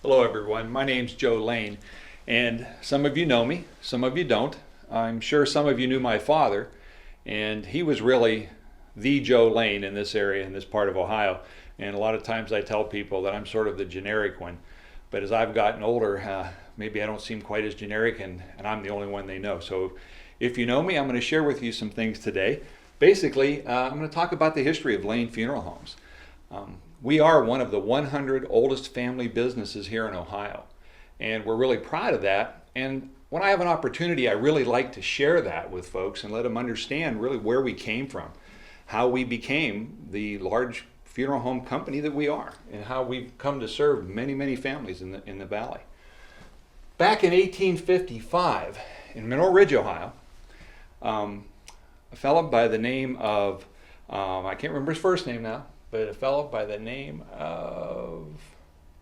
Hello everyone, my name's Joe Lane, and some of you know me, some of you don't. I'm sure some of you knew my father, and he was really the Joe Lane in this area, in this part of Ohio. And a lot of times I tell people that I'm sort of the generic one, but as I've gotten older, maybe I don't seem quite as generic, and I'm the only one they know. So if you know me, I'm going to share with you some things today. Basically, I'm going to talk about the history of Lane Funeral Homes. We are one of the 100 oldest family businesses here in Ohio, and we're really proud of that. And when I have an opportunity, I really like to share that with folks and let them understand really where we came from, how we became the large funeral home company that we are, and how we've come to serve many, many families in the valley. Back in 1855, in Mineral Ridge, Ohio, a fellow by the name of, I can't remember his first name now, but a fellow by the name of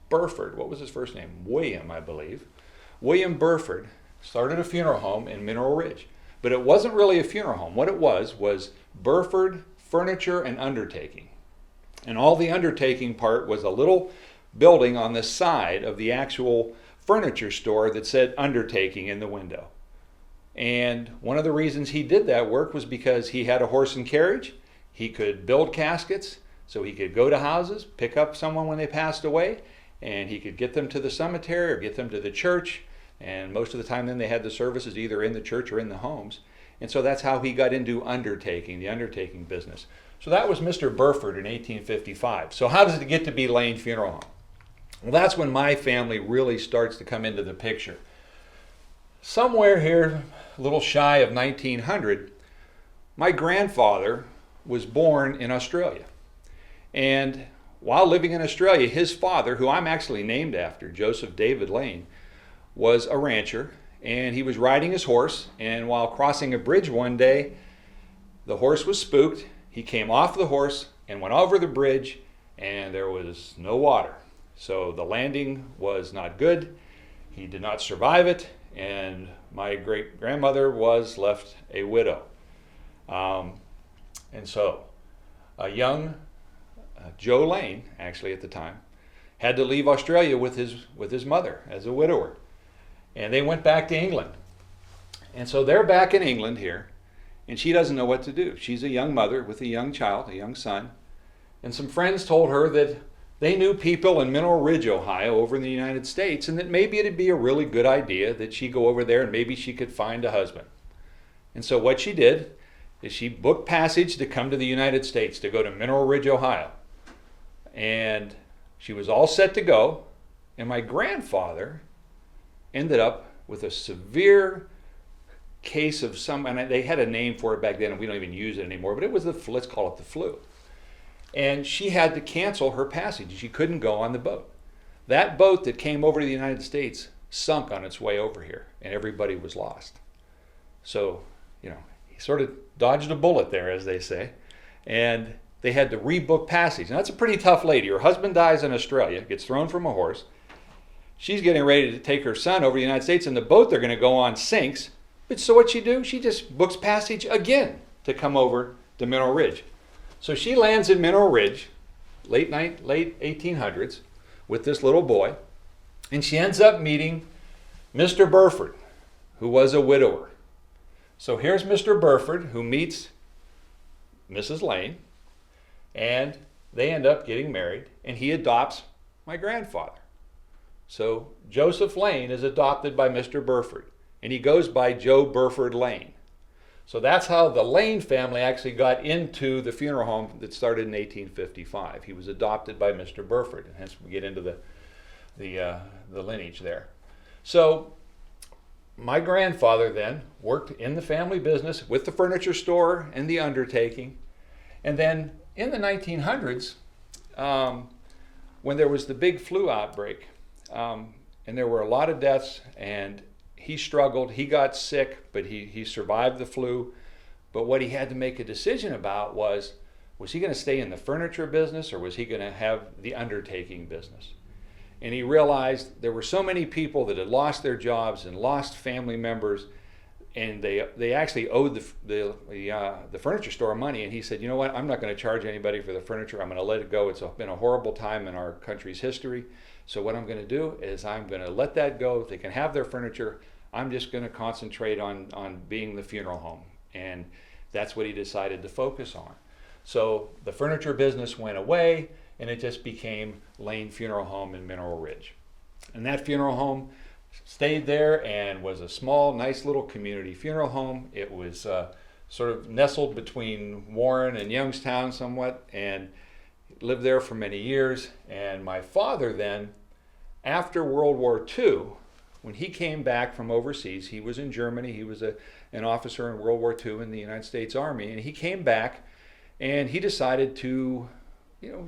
Burford. What was his first name? William, I believe. William Burford started a funeral home in Mineral Ridge. But it wasn't really a funeral home. What it was Burford Furniture and Undertaking. And all the undertaking part was a little building on the side of the actual furniture store that said Undertaking in the window. And one of the reasons he did that work was because he had a horse and carriage. He could build caskets, so he could go to houses, pick up someone when they passed away, and he could get them to the cemetery or get them to the church. And most of the time then they had the services either in the church or in the homes. And so that's how he got into undertaking, the undertaking business. So that was Mr. Burford in 1855. So how does it get to be Lane Funeral Home? Well, that's when my family really starts to come into the picture. Somewhere here, a little shy of 1900, my grandfather was born in Australia. And while living in Australia, his father, who I'm actually named after, Joseph David Lane, was a rancher, and he was riding his horse, and while crossing a bridge one day, the horse was spooked. He came off the horse and went over the bridge, and there was no water. So the landing was not good. He did not survive it, and my great-grandmother was left a widow. And so a young Joe Lane, actually at the time, had to leave Australia with his mother as a widower. And they went back to England. And so they're back in England here, and she doesn't know what to do. She's a young mother with a young child, a young son. And some friends told her that they knew people in Mineral Ridge, Ohio, over in the United States, and that maybe it'd be a really good idea that she go over there and maybe she could find a husband. And so what she did is she booked passage to come to the United States, to go to Mineral Ridge, Ohio. And she was all set to go, and my grandfather ended up with a severe case of and they had a name for it back then, and we don't even use it anymore, but it was let's call it the flu. And she had to cancel her passage. She couldn't go on the boat. That boat that came over to the United States sunk on its way over here, and everybody was lost. So, he sort of dodged a bullet there, as they say, and they had to rebook passage. Now, that's a pretty tough lady. Her husband dies in Australia, gets thrown from a horse. She's getting ready to take her son over to the United States, and the boat they're going to go on sinks. But so what'd she do? She just books passage again to come over to Mineral Ridge. So she lands in Mineral Ridge, late 1800s, with this little boy, and she ends up meeting Mr. Burford, who was a widower. So here's Mr. Burford, who meets Mrs. Lane, and they end up getting married, and he adopts my grandfather. So Joseph Lane is adopted by Mr. Burford, and he goes by Joe Burford Lane. So that's how the Lane family actually got into the funeral home that started in 1855. He was adopted by Mr. Burford, and hence we get into the lineage there. So my grandfather then worked in the family business with the furniture store and the undertaking. And then in the 1900s, when there was the big flu outbreak, and there were a lot of deaths, and he struggled, he got sick, but he survived the flu. But what he had to make a decision about was he going to stay in the furniture business, or was he going to have the undertaking business? And he realized there were so many people that had lost their jobs and lost family members, and they actually owed the furniture store money. And he said, you know what, I'm not going to charge anybody for the furniture. I'm going to let it go. It's been a horrible time in our country's history. So what I'm going to do is I'm going to let that go. They can have their furniture. I'm just going to concentrate on being the funeral home. And that's what he decided to focus on. So the furniture business went away, and it just became Lane Funeral Home in Mineral Ridge. And that funeral home stayed there and was a small, nice little community funeral home. It was sort of nestled between Warren and Youngstown somewhat, and lived there for many years. And my father then, after World War II, when he came back from overseas, he was in Germany, he was an officer in World War II in the United States Army, and he came back and he decided to,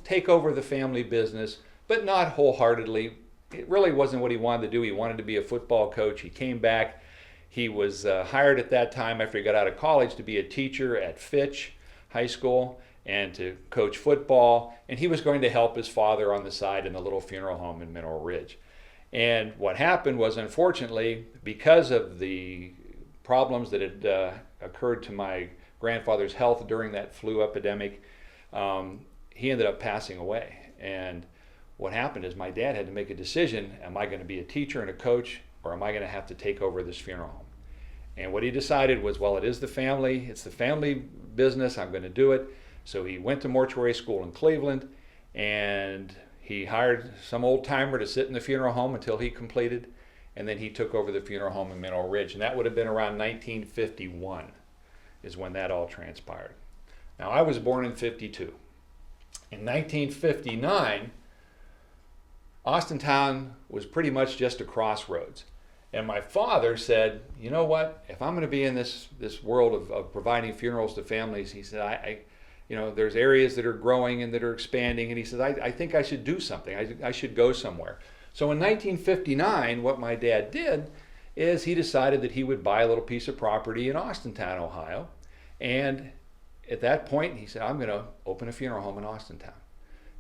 take over the family business, but not wholeheartedly. It really wasn't what he wanted to do. He wanted to be a football coach. He came back. He was hired at that time after he got out of college to be a teacher at Fitch High School and to coach football. And he was going to help his father on the side in the little funeral home in Mineral Ridge. And what happened was, unfortunately, because of the problems that had occurred to my grandfather's health during that flu epidemic, he ended up passing away. And what happened is my dad had to make a decision: am I going to be a teacher and a coach, or am I going to have to take over this funeral home? And what he decided was, well, it's the family business, I'm going to do it. So he went to mortuary school in Cleveland, and he hired some old timer to sit in the funeral home until he completed, and then he took over the funeral home in Mineral Ridge. And that would have been around 1951 is when that all transpired. Now, I was born in 52. In 1959, Austintown was pretty much just a crossroads. And my father said, you know what, if I'm going to be in this world of providing funerals to families, he said, there's areas that are growing and that are expanding, and he said, I think I should do something. I should go somewhere. So in 1959, what my dad did is he decided that he would buy a little piece of property in Austintown, Ohio. And at that point, he said, I'm going to open a funeral home in Austintown.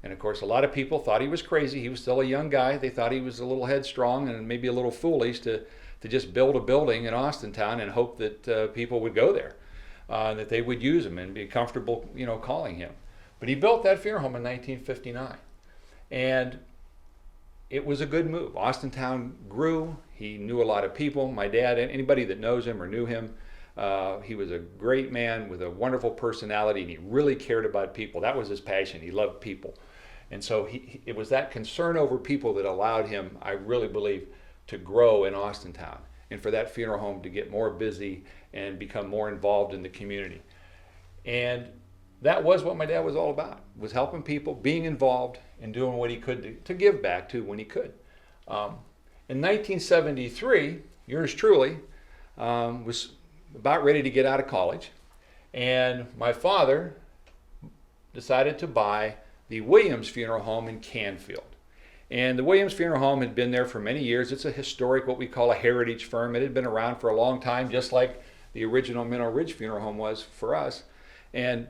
And of course, a lot of people thought he was crazy. He was still a young guy. They thought he was a little headstrong and maybe a little foolish to just build a building in Austintown and hope that people would go there, that they would use him and be comfortable, calling him. But he built that funeral home in 1959. And it was a good move. Austintown grew. He knew a lot of people. My dad, anybody that knows him or knew him, he was a great man with a wonderful personality, and he really cared about people. That was his passion. He loved people. And so it was that concern over people that allowed him, I really believe, to grow in Austintown, and for that funeral home to get more busy and become more involved in the community. And that was what my dad was all about, was helping people, being involved, and doing what he could to give back to when he could. In 1973, yours truly was about ready to get out of college, and my father decided to buy the Williams Funeral Home in Canfield. And the Williams Funeral Home had been there for many years. It's a historic, what we call a heritage firm. It had been around for a long time, just like the original Mineral Ridge Funeral Home was for us. And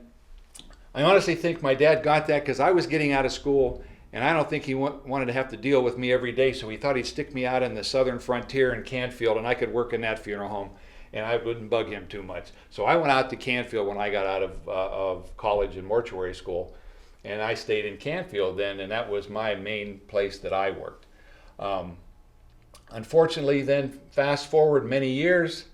I honestly think my dad got that because I was getting out of school, and I don't think he wanted to have to deal with me every day, so he thought he'd stick me out in the southern frontier in Canfield, and I could work in that funeral home, and I wouldn't bug him too much. So I went out to Canfield when I got out of college and mortuary school, and I stayed in Canfield then, and that was my main place that I worked. Unfortunately, then fast forward many years,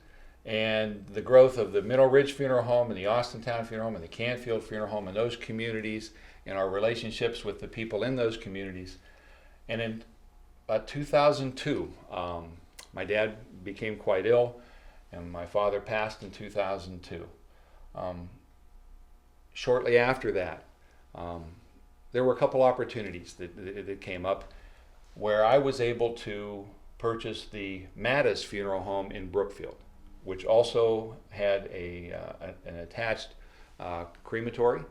and the growth of the Mineral Ridge Funeral Home and the Austintown Funeral Home and the Canfield Funeral Home and those communities and our relationships with the people in those communities. And in about 2002, my dad became quite ill, and my father passed in 2002. Shortly after that, there were a couple opportunities that came up where I was able to purchase the Mattis Funeral Home in Brookfield, which also had an attached crematory,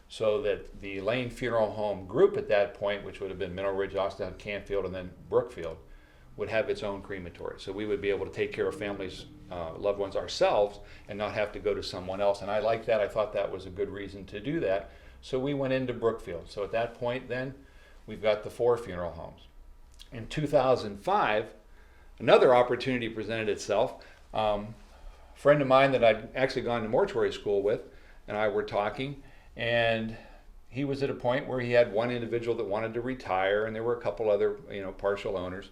so that the Lane Funeral Home group at that point, which would have been Mineral Ridge, Austintown, Canfield, and then Brookfield, would have its own crematory. So we would be able to take care of families, loved ones ourselves, and not have to go to someone else. And I liked that. I thought that was a good reason to do that. So we went into Brookfield. So at that point then, we've got the 4 funeral homes. In 2005, another opportunity presented itself. A friend of mine that I'd actually gone to mortuary school with and I were talking, and he was at a point where he had one individual that wanted to retire, and there were a couple other, partial owners.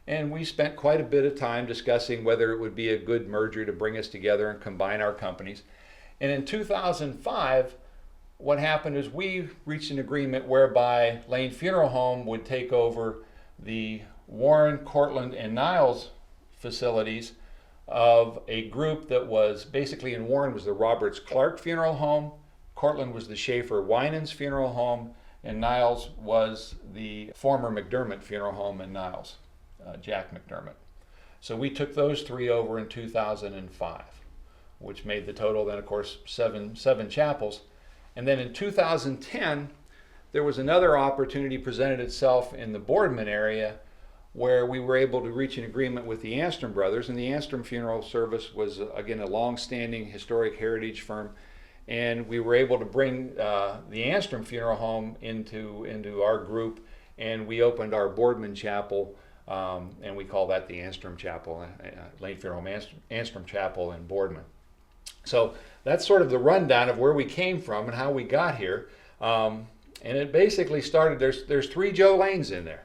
And we spent quite a bit of time discussing whether it would be a good merger to bring us together and combine our companies. And in 2005, what happened is we reached an agreement whereby Lane Funeral Home would take over the Warren, Cortland, and Niles facilities of a group that was basically, in Warren was the Roberts Clark Funeral Home, Cortland was the Schaefer Winans Funeral Home, and Niles was the former McDermott Funeral Home in Niles, Jack McDermott. So we took those three over in 2005, which made the total then, of course, seven chapels. And then in 2010, there was another opportunity presented itself in the Boardman area where we were able to reach an agreement with the Anstrom brothers. And the Anstrom Funeral Service was, again, a long-standing historic heritage firm. And we were able to bring the Anstrom Funeral Home into our group, and we opened our Boardman Chapel, and we call that the Anstrom Chapel, Lane Funeral Home Anstrom Chapel in Boardman. So that's sort of the rundown of where we came from and how we got here. And it basically started, there's three Joe Lanes in there.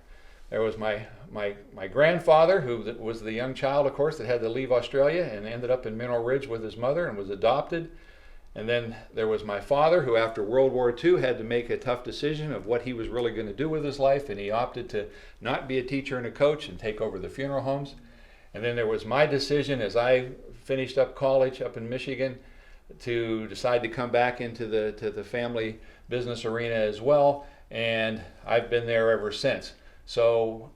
There was my grandfather, who was the young child, of course, that had to leave Australia and ended up in Mineral Ridge with his mother and was adopted. And then there was my father, who after World War II had to make a tough decision of what he was really going to do with his life, and he opted to not be a teacher and a coach and take over the funeral homes. And then there was my decision, as I finished up college up in Michigan, to decide to come back into the family business arena as well, and I've been there ever since. So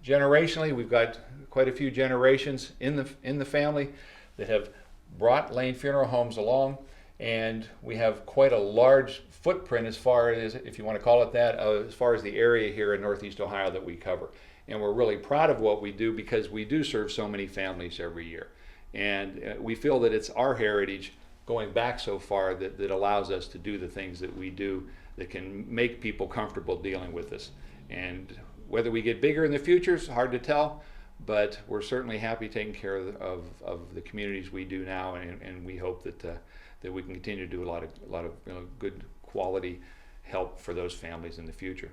generationally, we've got quite a few generations in the family that have brought Lane Funeral Homes along, and we have quite a large footprint as far as, if you want to call it that, as far as the area here in Northeast Ohio that we cover. And we're really proud of what we do because we do serve so many families every year. And we feel that it's our heritage going back so far that allows us to do the things that we do that can make people comfortable dealing with us. And whether we get bigger in the future is hard to tell, but we're certainly happy taking care of the communities we do now, and we hope that we can continue to do a lot of good quality help for those families in the future.